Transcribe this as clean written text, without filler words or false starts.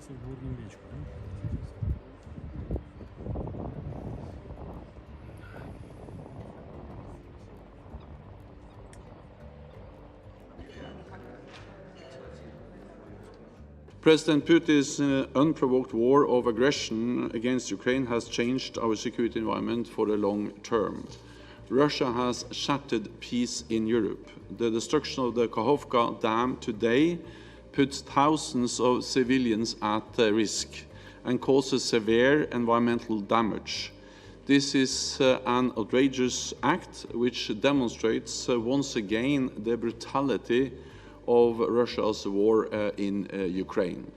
сейчас вот глубин речку, да? President Putin's unprovoked war of aggression against Ukraine has changed our security environment for the long term. Russia has shattered peace in Europe. The destruction of the Kakhovka dam today puts thousands of civilians at risk and causes severe environmental damage. This is an outrageous act which demonstrates once again the brutality of Russia's war in Ukraine.